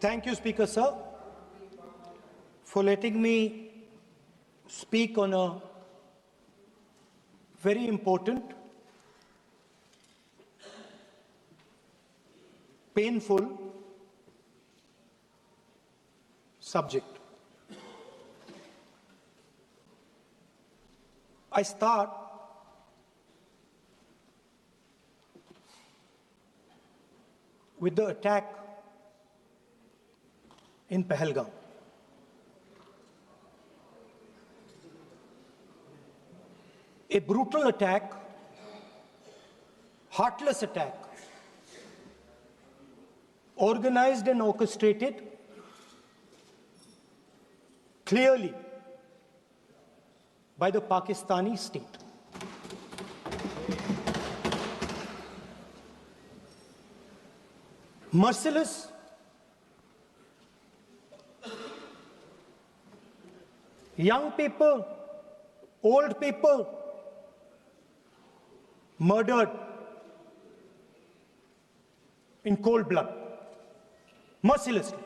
Thank you, Speaker Sir, for letting me speak on a very important, painful subject. I start with the attack in Pahalgam. A brutal attack, heartless attack, organized and orchestrated clearly by the Pakistani state. Merciless, young people, old people murdered in cold blood, mercilessly.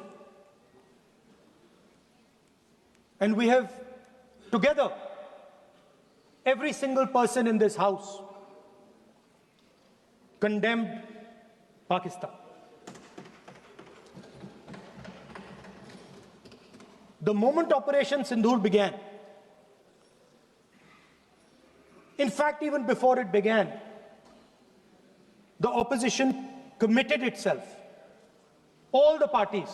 And we have together, every single person in this house, condemned Pakistan. The moment Operation Sindoor began, in fact, even before it began, the opposition committed itself, all the parties,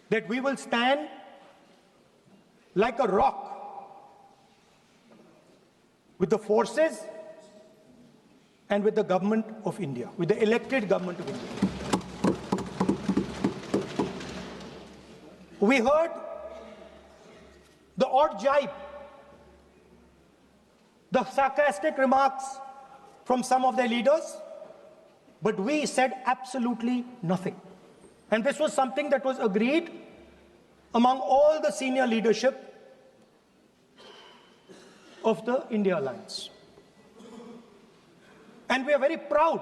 that we will stand like a rock with the forces and with the government of India, with the elected government of India. We heard the odd jibe, the sarcastic remarks from some of their leaders, but we said absolutely nothing. And this was something that was agreed among all the senior leadership of the India Alliance. And we are very proud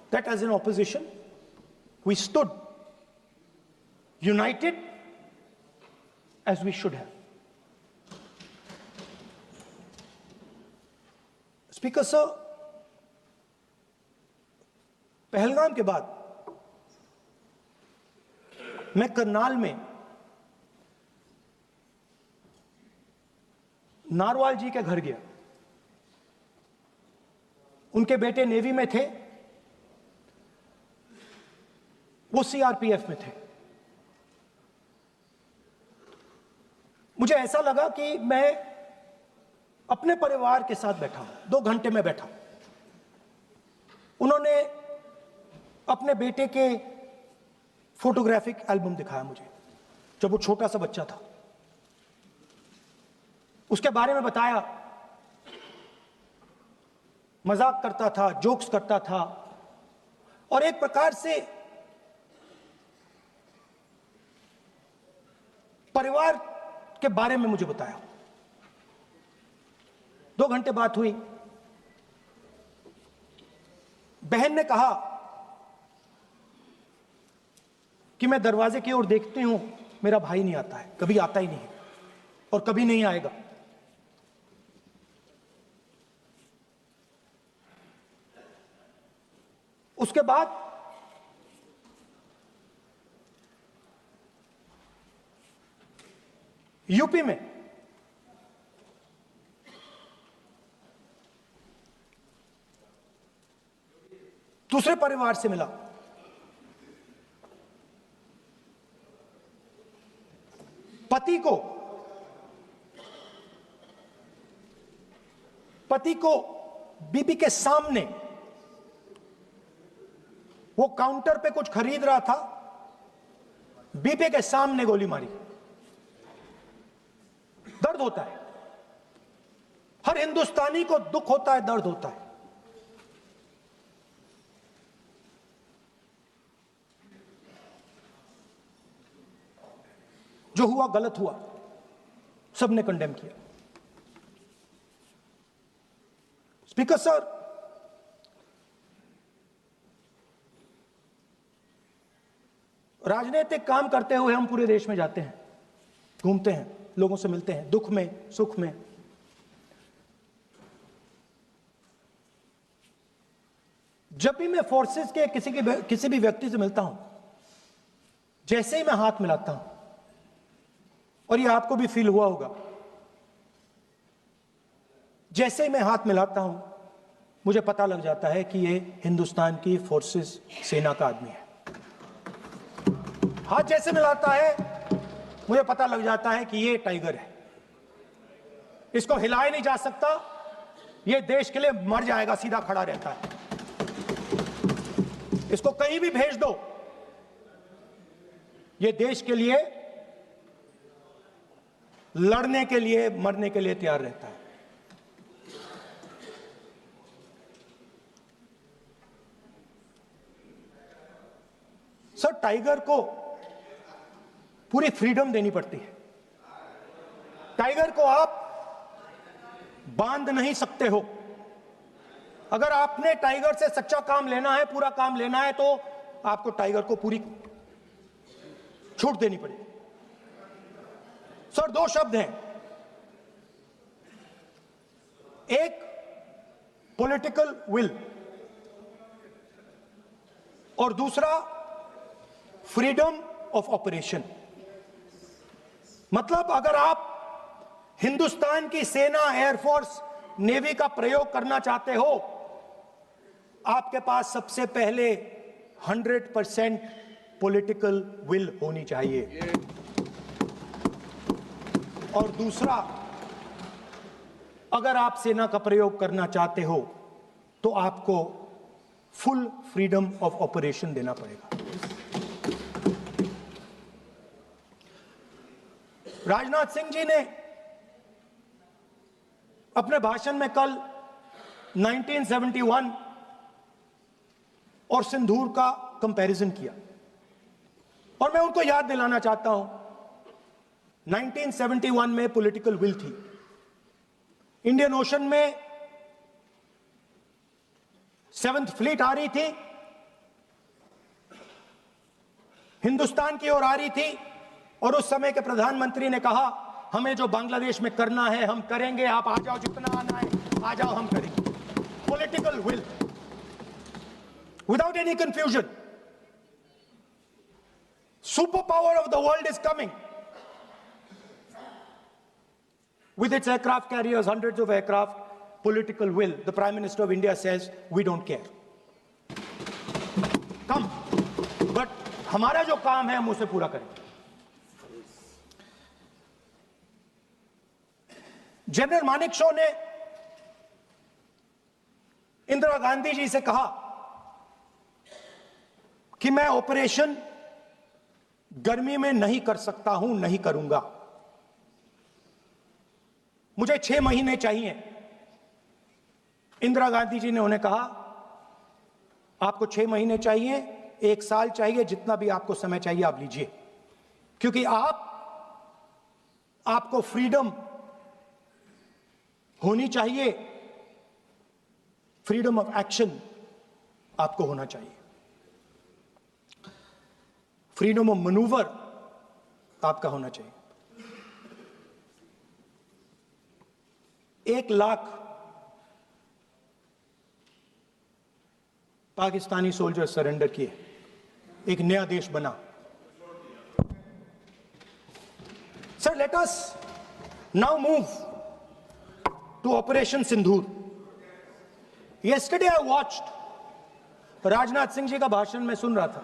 that as an opposition, we stood united as we should have. Speaker Sir, Pahalgam के बाद मैं करनाल में narwhal जी के घर गया। उनके बेटे navy में थे, वो सीआरपीएफ में थे। मुझे ऐसा लगा कि मैं अपने परिवार के साथ बैठा हूं। 2 घंटे में बैठा। उन्होंने अपने बेटे के फोटोग्राफिक एल्बम दिखाया मुझे, जब वो छोटा सा बच्चा था। उसके बारे में बताया, मजाक करता था, जोक्स करता था, और एक प्रकार से परिवार के बारे में मुझे बताया। 2 घंटे बात हुई। बहन ने कहा कि मैं दरवाजे की ओर देखती हूं, मेरा भाई नहीं आता है, कभी आता ही नहीं है और कभी नहीं आएगा। उसके बाद यूपी में दूसरे परिवार से मिला। पति को बीबी के सामने, वो काउंटर पे कुछ खरीद रहा था, बीबी के सामने गोली मारी। दर्द होता है, हर हिंदुस्तानी को दुख होता है, दर्द होता है। जो हुआ गलत हुआ, सबने कंडेम किया। स्पीकर सर, राजनीतिक काम करते हुए हम पूरे देश में जाते हैं, घूमते हैं, लोगों से मिलते हैं, दुख में, सुख में। जब भी मैं फोर्सेस के किसी भी व्यक्ति से मिलता हूं, जैसे ही मैं हाथ मिलाता हूं, और ये आपको भी फील हुआ होगा, जैसे ही मैं हाथ मिलाता हूं मुझे पता लग जाता है कि ये हिंदुस्तान की फोर्सेस सेना का आदमी है। हाथ जैसे मिलाता है मुझे पता लग जाता है कि ये टाइगर है, इसको हिलाया नहीं जा सकता, ये देश के लिए मर जाएगा, सीधा खड़ा रहता है। इसको कहीं भी भेज दो, ये देश के लिए लड़ने के लिए, मरने के लिए तैयार रहता है। सर, टाइगर को पूरी फ्रीडम देनी पड़ती है। टाइगर को आप बांध नहीं सकते हो। अगर आपने टाइगर से सच्चा काम लेना है, पूरा काम लेना है, तो आपको टाइगर को पूरी छूट देनी पड़ेगी। सर, दो शब्द हैं, एक पॉलिटिकल विल और दूसरा फ्रीडम ऑफ ऑपरेशन। मतलब अगर आप हिंदुस्तान की सेना, एयरफोर्स, नेवी का प्रयोग करना चाहते हो, आपके पास सबसे पहले 100% पॉलिटिकल विल होनी चाहिए, और दूसरा, अगर आप सेना का प्रयोग करना चाहते हो तो आपको फुल फ्रीडम ऑफ ऑपरेशन देना पड़ेगा। राजनाथ सिंह जी ने अपने भाषण में कल 1971 और सिंदूर का कंपैरिजन किया, और मैं उनको याद दिलाना चाहता हूं, 1971 में पॉलिटिकल विल थी। इंडियन ओशन में 7th फ्लीट आ रही थी, हिंदुस्तान की ओर आ रही थी, और उस समय के प्रधानमंत्री ने कहा, हमें जो बांग्लादेश में करना है हम करेंगे, आप आ जाओ, जितना आना है आ जाओ, हम करेंगे। Political will, without any confusion. Super power of the world is coming with its aircraft carriers, hundreds of aircraft, political will. The Prime Minister of India says, we don't care. Come. But हमारा जो काम है हम उसे पूरा करेंगे। General Manekshaw ने इंदिरा गांधी जी से कहा कि मैं ऑपरेशन गर्मी में नहीं कर सकता हूं, नहीं करूंगा, मुझे 6 महीने चाहिए। इंदिरा गांधी जी ने उन्हें कहा, आपको 6 महीने चाहिए, 1 साल चाहिए, जितना भी आपको समय चाहिए आप लीजिए, क्योंकि आपको फ्रीडम होनी चाहिए, फ्रीडम ऑफ एक्शन आपको होना चाहिए, फ्रीडम ऑफ मैनूवर आपका होना चाहिए। 1 लाख पाकिस्तानी सोल्जर सरेंडर किए, एक नया देश बना। Sir, let us now move to operation Sindoor. Yesterday I watched, Rajnath Singh ji का भाषण मैं सुन रहा था,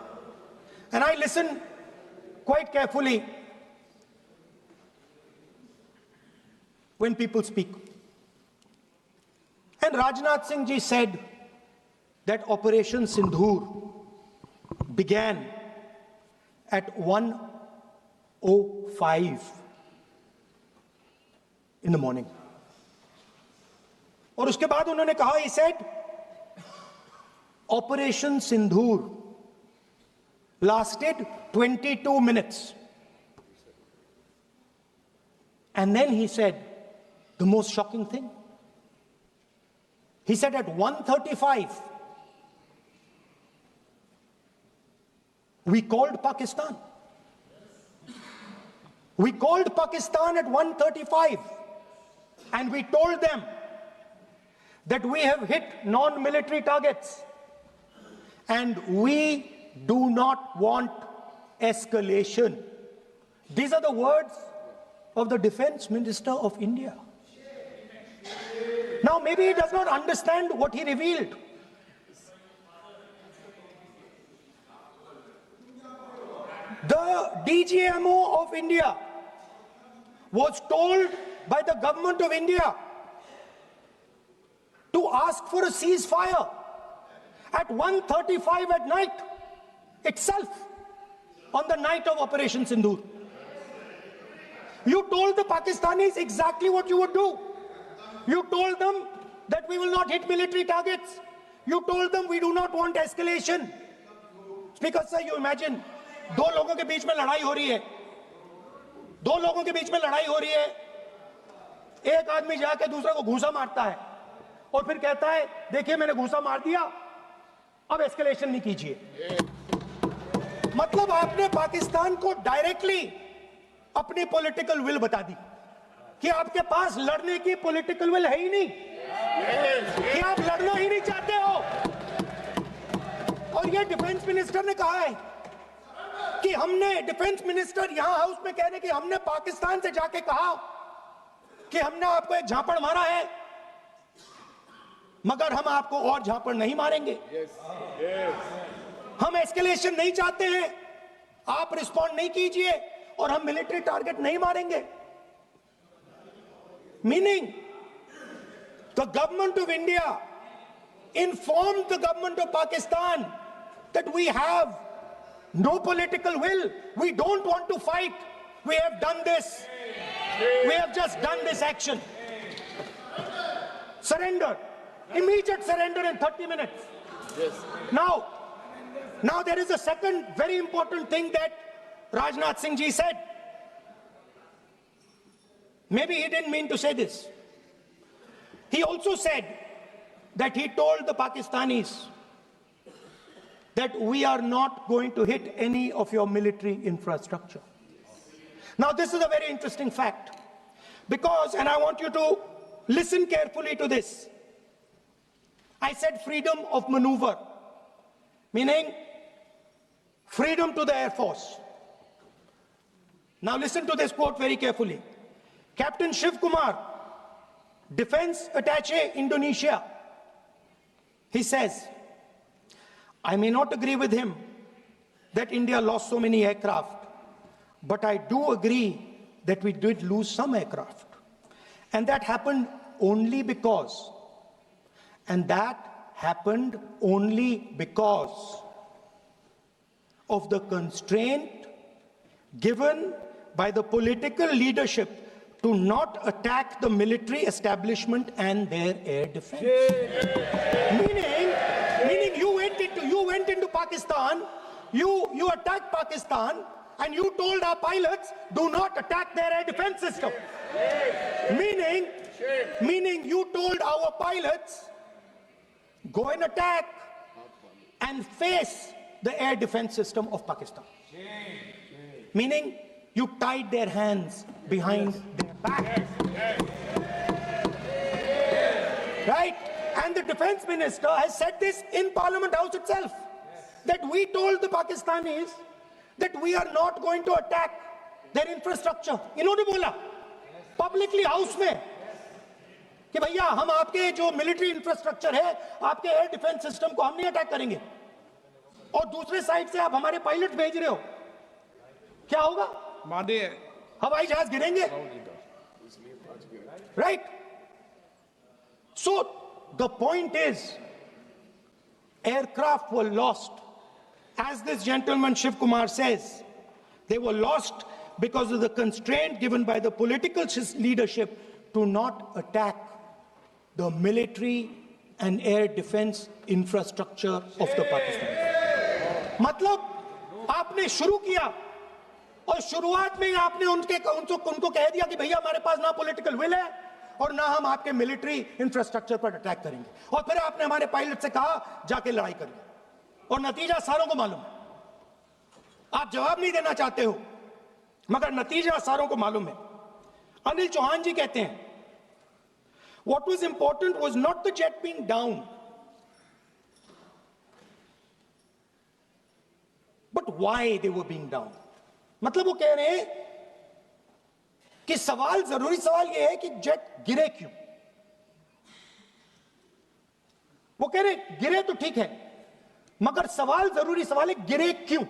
and I listen quite carefully when people speak. And Rajnath Singh ji said that Operation Sindoor began at 1:05 in the morning. और उसके बाद उन्होंने कहा, he said, Operation Sindoor lasted 22 minutes. And then he said the most shocking thing. He said at 1:35, We called Pakistan. We called Pakistan at 1:35 and we told them that we have hit non-military targets and we do not want escalation. These are the words of the Defense Minister of India. Now, maybe he does not understand what he revealed. The DGMO of India was told by the government of India to ask for a ceasefire at 1:35 at night itself, on the night of Operation Sindoor. You told the Pakistanis exactly what you would do. You told them that we will not hit military targets. You told them we do not want escalation. Speaker sir, you imagine, दो लोगों के बीच में लड़ाई हो रही है, दो लोगों के बीच में लड़ाई हो रही है, एक आदमी जाके दूसरे को घूंसा मारता है और फिर कहता है देखिए मैंने घूंसा मार दिया, अब एस्केलेशन नहीं कीजिए। मतलब आपने पाकिस्तान को डायरेक्टली अपनी पॉलिटिकल विल बता दी कि आपके पास लड़ने की पॉलिटिकल विल है ही नहीं, कि आप लड़ना ही नहीं चाहते हो। और ये डिफेंस मिनिस्टर ने कहा है कि हमने, डिफेंस मिनिस्टर यहां हाउस में कह रहे कि हमने पाकिस्तान से जाके कहा कि हमने आपको एक झापड़ मारा है मगर हम आपको और झापड़ नहीं मारेंगे। हम एस्केलेशन नहीं चाहते हैं, आप रिस्पॉन्ड नहीं कीजिए और हम मिलिट्री टारगेट नहीं मारेंगे। Meaning the government of India informed the government of Pakistan that we have no political will, we don't want to fight, we have done this, we have just done this action. Surrender, immediate surrender in 30 minutes. Yes. Now there is a second very important thing that Rajnath Singh ji said. Maybe he didn't mean to say this. He also said that he told the Pakistanis that we are not going to hit any of your military infrastructure. Now this is a very interesting fact because, and I want you to listen carefully to this. I said freedom of maneuver, meaning freedom to the Air Force. Now listen to this quote very carefully. Captain Shiv Kumar, Defense Attaché, Indonesia, he says, I may not agree with him that India lost so many aircraft, but I do agree that we did lose some aircraft. And that happened only because, of the constraint given by the political leadership to not attack the military establishment and their air defense. Meaning you went into Pakistan, you attacked Pakistan, and you told our pilots, do not attack their air defense system. Meaning you told our pilots, go and attack and face the air defense system of Pakistan. Meaning you tied their hands behind their back. Right? And the defense minister has said this in Parliament House itself, that we told the Pakistanis that we are not going to attack their infrastructure. इन्होंने बोला publicly house में कि भैया हम आपके जो military infrastructure है, आपके air defense system को हम नहीं attack करेंगे, और दूसरे साइड से आप हमारे पायलट भेज रहे हो, क्या होगा? हवाई जहाज गिरेंगे, right? So the point is, aircraft were lost. As this gentleman Shiv Kumar says, they were lost because of the constraint given by the political leadership to not attack the military and air defense infrastructure of the Pakistan. मतलब आपने शुरू किया और शुरुआत में आपने उनको कह दिया कि भैया हमारे पास ना पॉलिटिकल विल है और ना हम आपके मिलिट्री इंफ्रास्ट्रक्चर पर अटैक करेंगे, और फिर आपने हमारे पायलट से कहा जाके लड़ाई करिए, और नतीजा सारों को मालूम है। आप जवाब नहीं देना चाहते हो, मगर नतीजा सारों को मालूम है। अनिल चौहान जी कहते हैं, what was important was not the jet being down, but why they were being down. मतलब वो कह रहे हैं कि सवाल, जरूरी सवाल ये है कि जेट गिरे क्यों। वो कह रहे गिरे तो ठीक है, मगर सवाल, जरूरी सवाल है गिरे क्यों।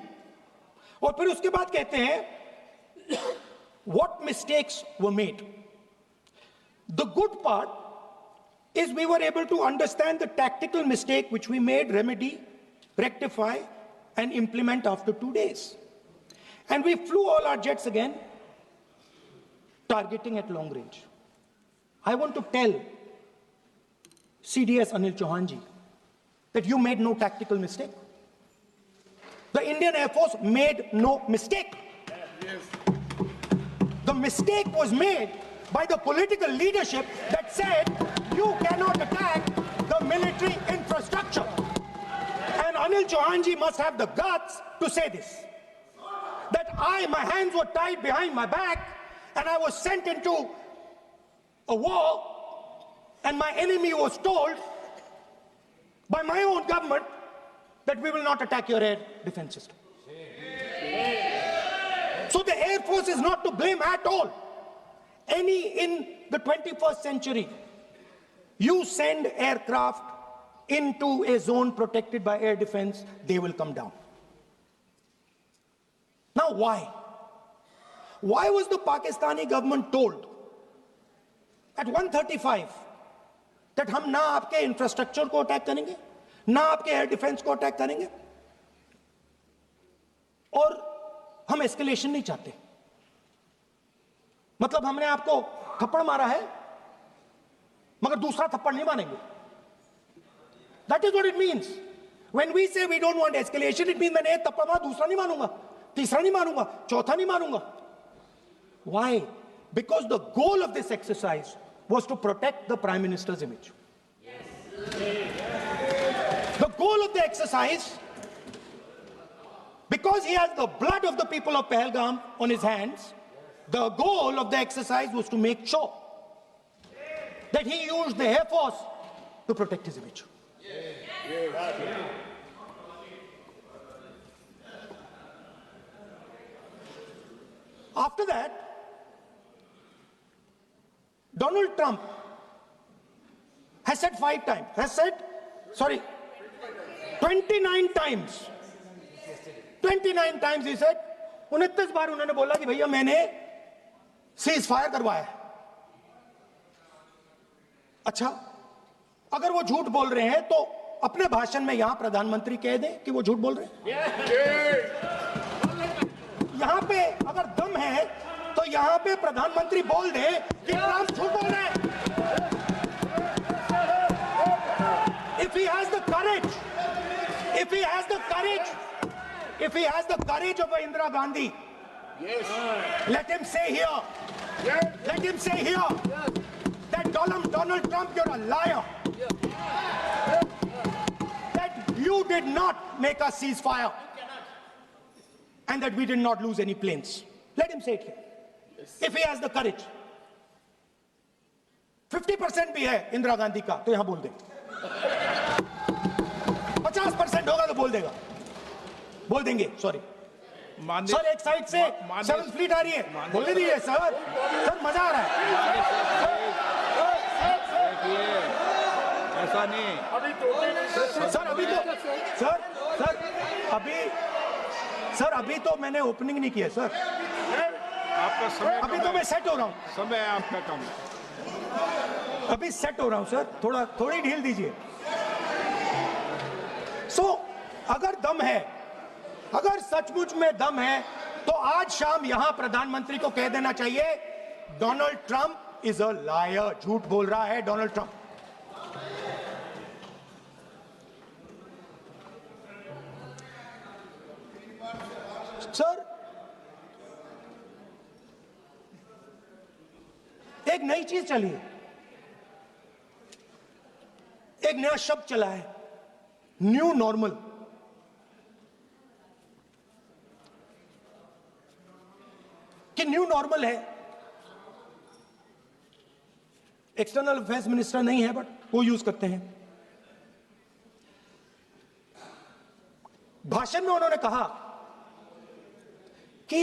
और फिर उसके बाद कहते हैं what mistakes were made. The good part is we were able to understand the tactical mistake which we made, remedy, rectify and implement after 2 days. And we flew all our jets again, targeting at long range. I want to tell CDS Anil Chauhan ji that you made no tactical mistake. The Indian Air Force made no mistake. The mistake was made by the political leadership that said you cannot attack the military infrastructure. And Anil Chauhan ji must have the guts to say this. That my hands were tied behind my back and I was sent into a war and my enemy was told by my own government that we will not attack your air defense system. So the Air Force is not to blame at all. In the 21st century, you send aircraft into a zone protected by air defense, they will come down. Now why? Why was the Pakistani government told at 1:35 that हम ना आपके infrastructure को attack करेंगे, ना आपके air defence को attack करेंगे, और हम एस्केलेशन नहीं चाहते? मतलब हमने आपको थप्पड़ मारा है मगर दूसरा थप्पड़ नहीं मारेंगे. That is what it means. When we say we don't want escalation, it means मैंने एक थप्पड़ मारा, दूसरा नहीं मारूंगा, तीसरा नहीं मारूंगा, चौथा नहीं मारूंगा. Why? Because the goal of this exercise was to protect the Prime Minister's image. The goal of the exercise, because he has the blood of the people of Pahalgam on his hands, the goal of the exercise was to make sure that he used the Air Force to protect his image. After that, Donald Trump has said 29 times. 29 times he said, 29 बार उन्होंने बोला कि भैया मैंने cease fire करवाया है. अच्छा, अगर वो झूठ बोल रहे हैं तो अपने भाषण में यहां प्रधानमंत्री कह दें कि वो झूठ बोल रहे हैं. यहां पे अगर दम है तो यहां पे प्रधानमंत्री बोल दे कि ट्रंप झूठ बोल रहे हैं. If he has the courage, if he has the courage of Indira Gandhi, let him say here, that Donald Trump, you're a liar. That you did not make us ceasefire and that we did not lose any planes. Let him say it here. If he has the courage. 50% भी है इंदिरा गांधी का तो यहां बोल दे. 50% होगा तो बोल देंगे. सॉरी सर, एक साइड से 7th फ्लीट आ रही है, बोलने दीजिए सर. मजा आ रहा है. ऐसा नहीं सर अभी तो मैंने ओपनिंग नहीं किया सर. आपका समय अभी तो मैं सेट हो रहा हूं. समय आपका कम. अभी सेट हो रहा हूं सर, थोड़ी ढील दीजिए. अगर दम है, अगर सचमुच में दम है तो आज शाम यहां प्रधानमंत्री को कह देना चाहिए Donald Trump is a liar. झूठ बोल रहा है डोनाल्ड ट्रंप. सर, एक नई चीज चली है, एक नया शब्द चला है, न्यू नॉर्मल. कि न्यू नॉर्मल है। एक्सटर्नल अफेयर्स मिनिस्टर नहीं है, बट वो यूज करते हैं। भाषण में उन्होंने कहा कि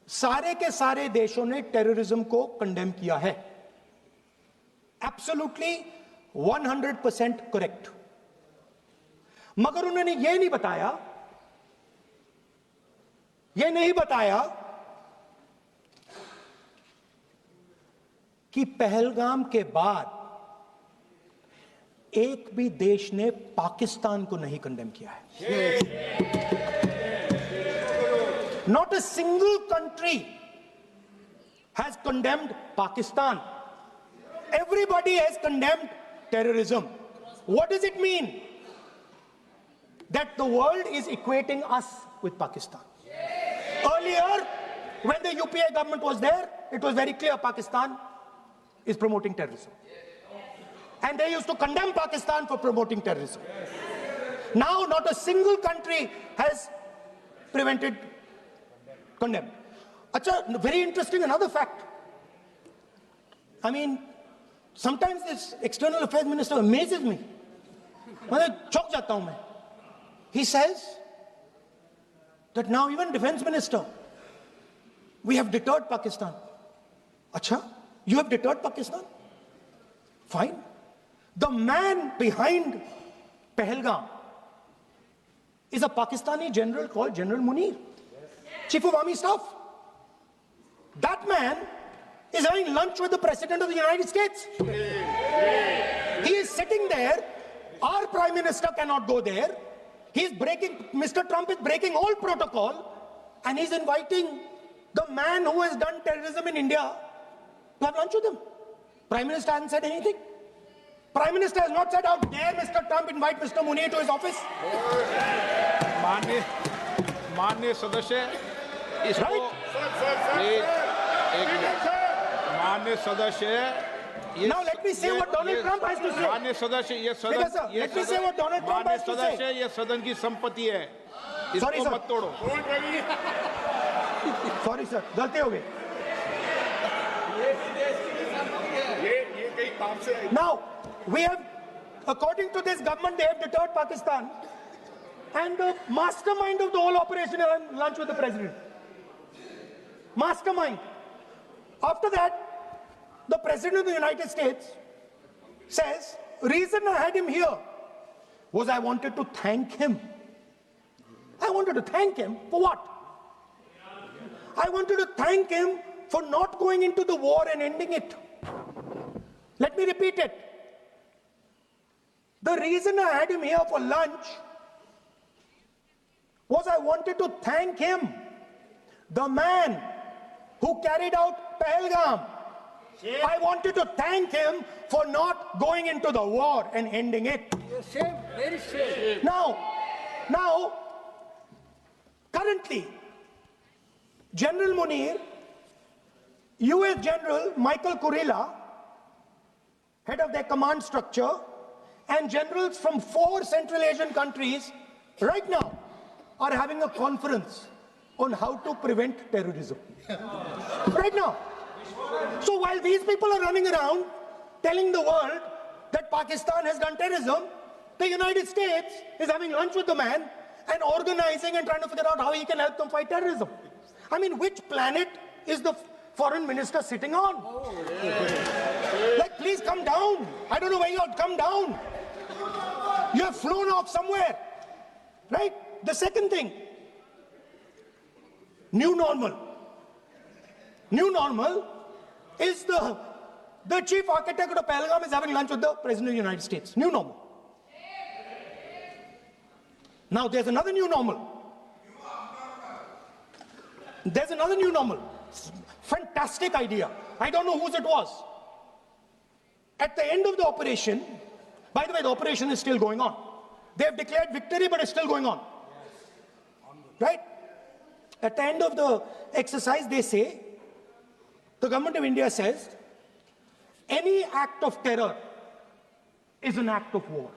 सारे के सारे देशों ने टेररिज्म को कंडेम किया है। Absolutely 100% correct. मगर उन्होंने यह नहीं बताया कि पहलगाम के बाद एक भी देश ने पाकिस्तान को नहीं कंडेम किया है। Not a single country has condemned Pakistan. Everybody has condemned terrorism. What does it mean? That the world is equating us with Pakistan. Earlier, when the UPA government was there, it was very clear Pakistan is promoting terrorism. And they used to condemn Pakistan for promoting terrorism. Now, not a single country has condemned. Acha, very interesting, another fact. I mean, sometimes this external affairs minister amazes me. चौंक जाता हूं मैं. He says that now even defense minister, we have deterred Pakistan. Acha, you have deterred Pakistan? Fine. The man behind Pahalgam is a Pakistani general called General Munir, Chief of Army Staff. That man is having lunch with the President of the United States. He is sitting there. Our Prime Minister cannot go there. Mr. Trump is breaking all protocol, and he's inviting the man who has done terrorism in India to have lunch with him. Prime Minister hasn't said anything. Prime Minister has not said, how dare Mr. Trump invite Mr. Munir to his office? माननीय सदस्य इसको Right? एक minute माननीय सदस्य Now let me say what Donald Trump has to say. माननीय सदस्य ये Speaker, sir, सदन let me say what Donald Trump has to say. सदस्य ये सदन की संपत्ति है Sorry, इसको sir. मत तोड़ो Sorry, sir. गलती हो गई. Now, we have, according to this government, they have deterred Pakistan. And the mastermind of the whole operation is on lunch with the president. Mastermind. After that, the president of the United States says, reason I had him here was I wanted to thank him. I wanted to thank him for what? I wanted to thank him for not going into the war and ending it. Let me repeat it. The reason I had him here for lunch was I wanted to thank him, the man who carried out Pahalgam. I wanted to thank him for not going into the war and ending it. Shame, very shame. Now, currently, General Munir, US General Michael Kurilla, head of their command structure, and generals from 4 Central Asian countries right now are having a conference on how to prevent terrorism. Right now. So while these people are running around telling the world that Pakistan has done terrorism, the United States is having lunch with the man and organizing and trying to figure out how he can help them fight terrorism. I mean, which planet is the foreign minister sitting on? Like, please come down. I don't know where you are. Come down. You have flown off somewhere. Right? The second thing, new normal. New normal is the chief architect of Pahalgam is having lunch with the President of the United States. New normal. Now there's another new normal. There's another new normal. Fantastic idea. I don't know whose it was. At the end of the operation, by the way, the operation is still going on. They have declared victory, but it's still going on. Right? At the end of the exercise, they say, the government of India says, any act of terror is an act of war.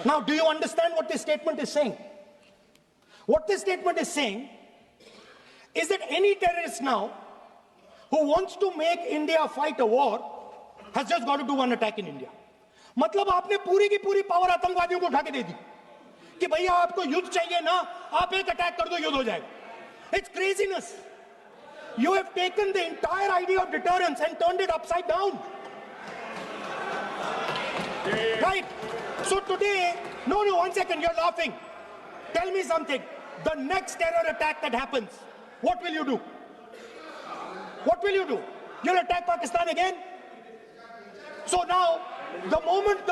Now, do you understand what this statement is saying? What this statement is saying is that any terrorist now who wants to make India fight a war has just got to do one attack in India. मतलब आपने पूरी की पूरी power आतंकवादियों को उठा के दे दी कि भैया आपको युद्ध चाहिए ना, आप एक अटैक कर दो, युद्ध हो जाएगा. It's craziness. You have taken the entire idea of deterrence and turned it upside down. Right? So today, no, one second, you're laughing. Tell me something. The next terror attack that happens, what will you do? What will you do? You'll attack Pakistan again? So now, the moment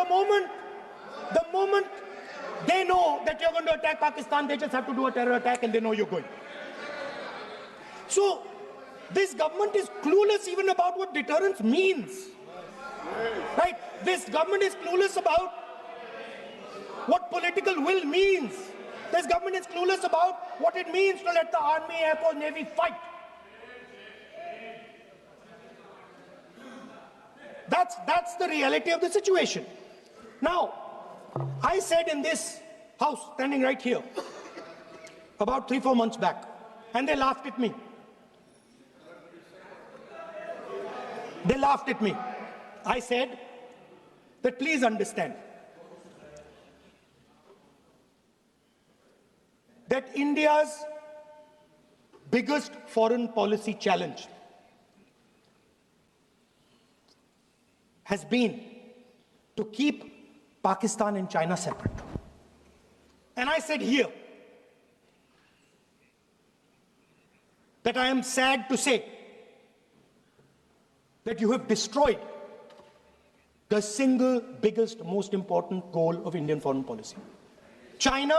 they know that you're going to attack Pakistan, they just have to do a terror attack and they know you're going. So, this government is clueless even about what deterrence means. Right? This government is clueless about what political will means. This government is clueless about what it means to let the Army, Air Force, Navy fight. That's the reality of the situation. Now, I said in this house, standing right here, about 3-4 months back, and they laughed at me. They laughed at me. I said that please understand that India's biggest foreign policy challenge has been to keep Pakistan and China separate. And I said here that I am sad to say that you have destroyed the single biggest, most important goal of Indian foreign policy. China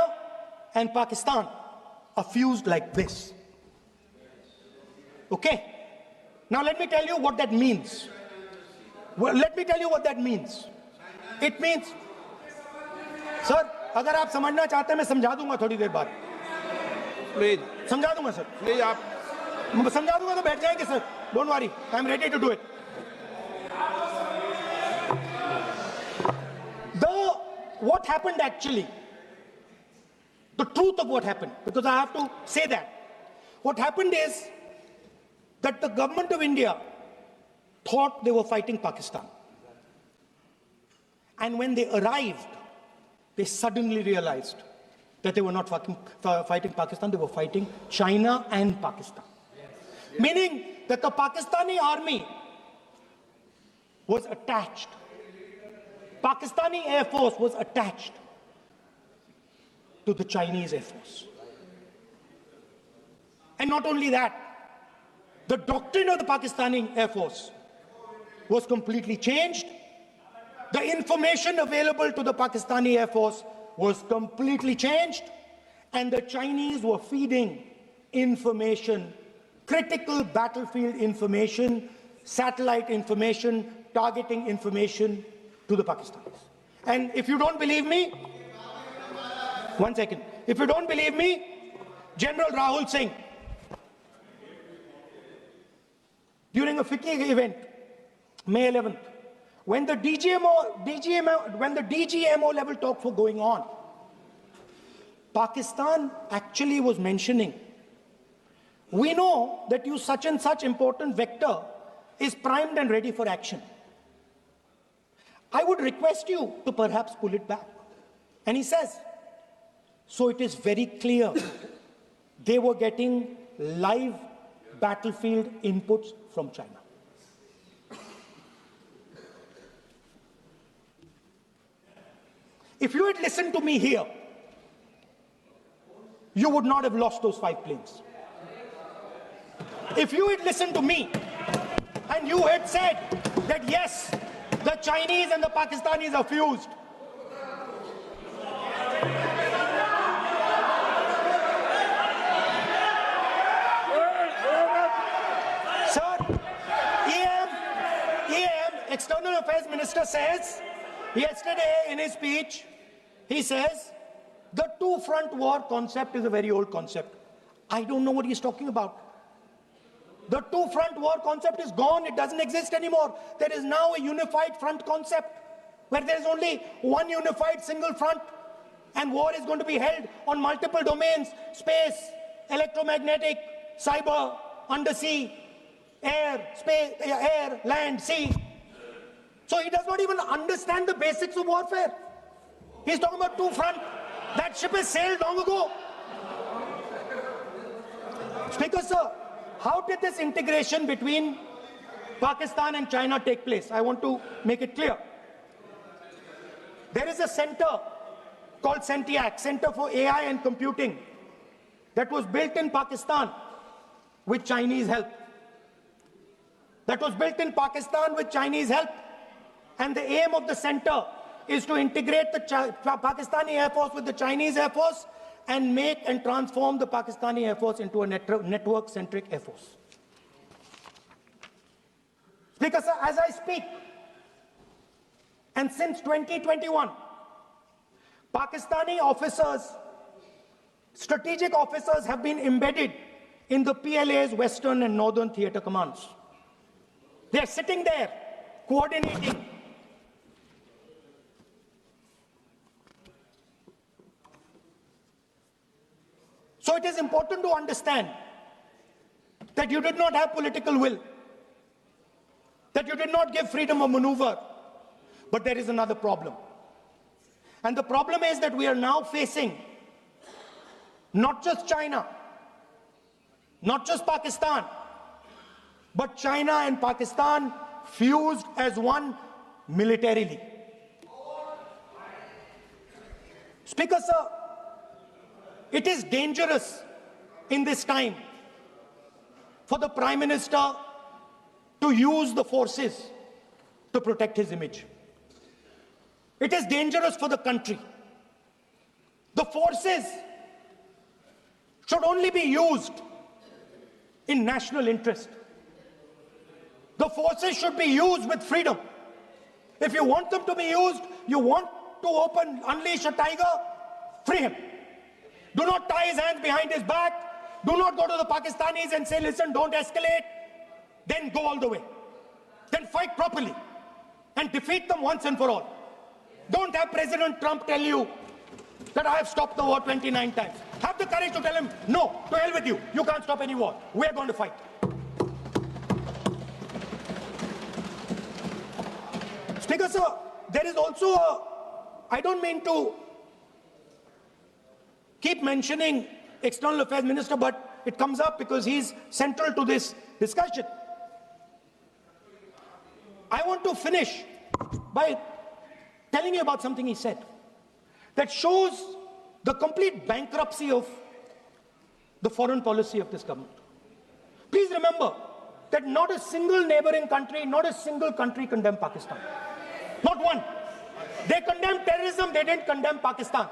and Pakistan are fused like this. Okay? Now let me tell you what that means. Well, let me tell you what that means. It means, sir, अगर आप समझना चाहते हैं मैं समझा दूंगा थोड़ी देर बाद. प्लीज समझा दूंगा सर. प्लीज आप समझा दूंगा तो बैठ जाएंगे sir. Don't worry, I'm ready to do it. What happened actually, the truth of what happened, because I have to say that. What happened is that the government of India thought they were fighting Pakistan. And when they arrived, they suddenly realized that they were not fighting Pakistan, they were fighting China and Pakistan. Meaning that the Pakistani army was attached. Pakistani Air Force was attached to the Chinese Air Force. And not only that, the doctrine of the Pakistani Air Force was completely changed. The information available to the Pakistani Air Force was completely changed. And the Chinese were feeding information, critical battlefield information, satellite information, targeting information to the Pakistanis. And if you don't believe me, one second. If you don't believe me, General Rahul Singh, during a FICCI event, May 11th, when the DGMO level talks were going on, Pakistan actually was mentioning, we know that you such and such important vector is primed and ready for action. I would request you to perhaps pull it back. And he says, so it is very clear they were getting live battlefield inputs from China. If you had listened to me here, you would not have lost those 5 planes. If you had listened to me and you had said that yes, the Chinese and the Pakistanis are fused, sir, EM, External Affairs Minister says yesterday in his speech, he says the two-front war concept is a very old concept. I don't know what he's talking about. The two-front war concept is gone. It doesn't exist anymore. There is now a unified front concept where there is only one unified single front, and war is going to be held on multiple domains: space, electromagnetic, cyber, undersea, air, space, air, land, sea. So he does not even understand the basics of warfare. He's talking about two front. That ship has sailed long ago. Speaker, sir, how did this integration between Pakistan and China take place? I want to make it clear. There is a center called CENTIAC, Center for AI and Computing, that was built in Pakistan with Chinese help. That was built in Pakistan with Chinese help. And the aim of the center is to integrate the Pakistani Air Force with the Chinese Air Force and make and transform the Pakistani Air Force into a network-centric Air Force. Speaker, sir, as I speak, and since 2021, Pakistani officers, strategic officers have been embedded in the PLA's Western and Northern Theatre Commands. They are sitting there, coordinating. So it is important to understand that you did not have political will, that you did not give freedom of maneuver, but there is another problem. And the problem is that we are now facing not just China, not just Pakistan, but China and Pakistan fused as one militarily. Speaker, sir, it is dangerous in this time for the Prime Minister to use the forces to protect his image. It is dangerous for the country. The forces should only be used in national interest. The forces should be used with freedom. If you want them to be used, you want to unleash a tiger, free him. Do not tie his hands behind his back. Do not go to the Pakistanis and say, listen, don't escalate. Then go all the way. Then fight properly and defeat them once and for all. Don't have President Trump tell you that I have stopped the war 29 times. Have the courage to tell him, no, to hell with you. You can't stop any war. We're going to fight. Speaker, sir, there is also I don't mean to keep mentioning External Affairs Minister, but it comes up because he's central to this discussion. I want to finish by telling you about something he said that shows the complete bankruptcy of the foreign policy of this government. Please remember that not a single neighboring country, not a single country condemned Pakistan. Not one. They condemned terrorism, they didn't condemn Pakistan.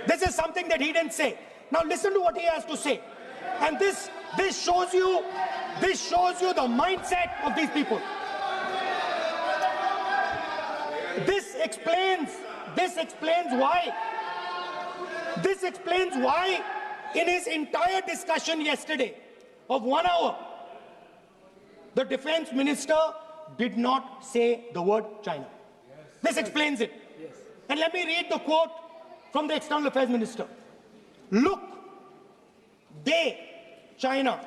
This is something that he didn't say. Now listen to what he has to say. And this shows you the mindset of these people. This explains why in his entire discussion yesterday of 1 hour, the defense minister did not say the word China. This explains it. And let me read the quote from the External Affairs Minister. Look, China,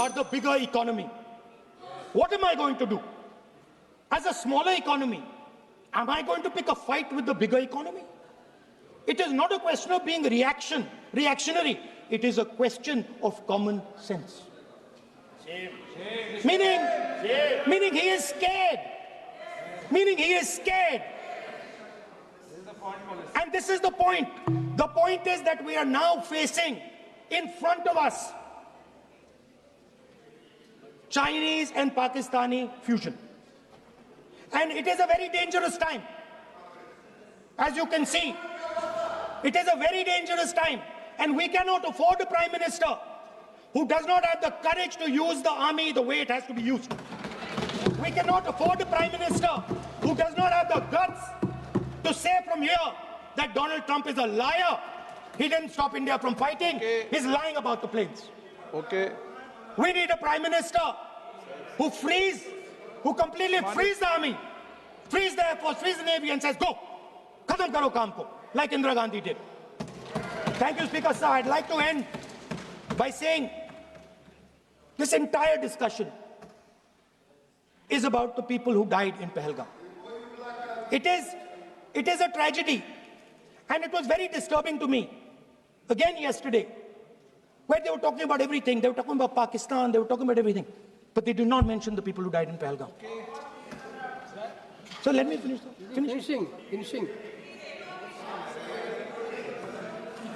are the bigger economy. What am I going to do? As a smaller economy, am I going to pick a fight with the bigger economy? It is not a question of being reactionary. It is a question of common sense. Meaning he is scared. And this is the point. The point is that we are now facing in front of us Chinese and Pakistani fusion. And it is a very dangerous time. As you can see, it is a very dangerous time. And we cannot afford a Prime Minister who does not have the courage to use the army the way it has to be used. We cannot afford a Prime Minister who does not have the guts to say from here that Donald Trump is a liar. He didn't stop India from fighting. Okay. He's lying about the planes. Okay. We need a Prime Minister who completely frees the army, frees the Air Force, frees the Navy and says, go, khatam karo kaam ko, like Indira Gandhi did. Thank you, Speaker, sir. I'd like to end by saying This entire discussion is about the people who died in Pahalgam. It is a tragedy. And it was very disturbing to me, again yesterday, where they were talking about everything. They were talking about Pakistan, they were talking about everything. But they did not mention the people who died in Pahalgam. So let me finish. Finishing.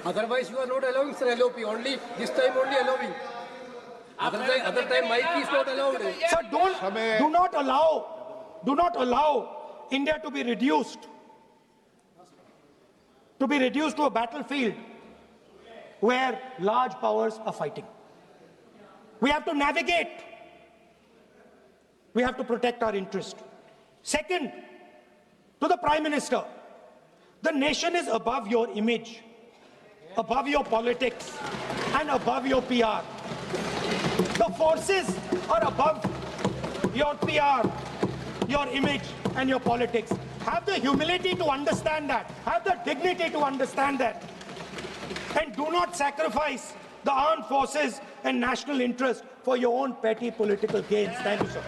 Otherwise, you are not allowing, sir, LOP. Only this time, only allowing. Other time, mic is not allowed. Sir, do not allow India to be reduced to a battlefield where large powers are fighting. We have to navigate. We have to protect our interest. Second, to the Prime Minister, the nation is above your image, above your politics, and above your PR. The forces are above your PR, your image, and your politics. Have the humility to understand that. Have the dignity to understand that. And do not sacrifice the armed forces and national interest for your own petty political gains. Thank you, sir.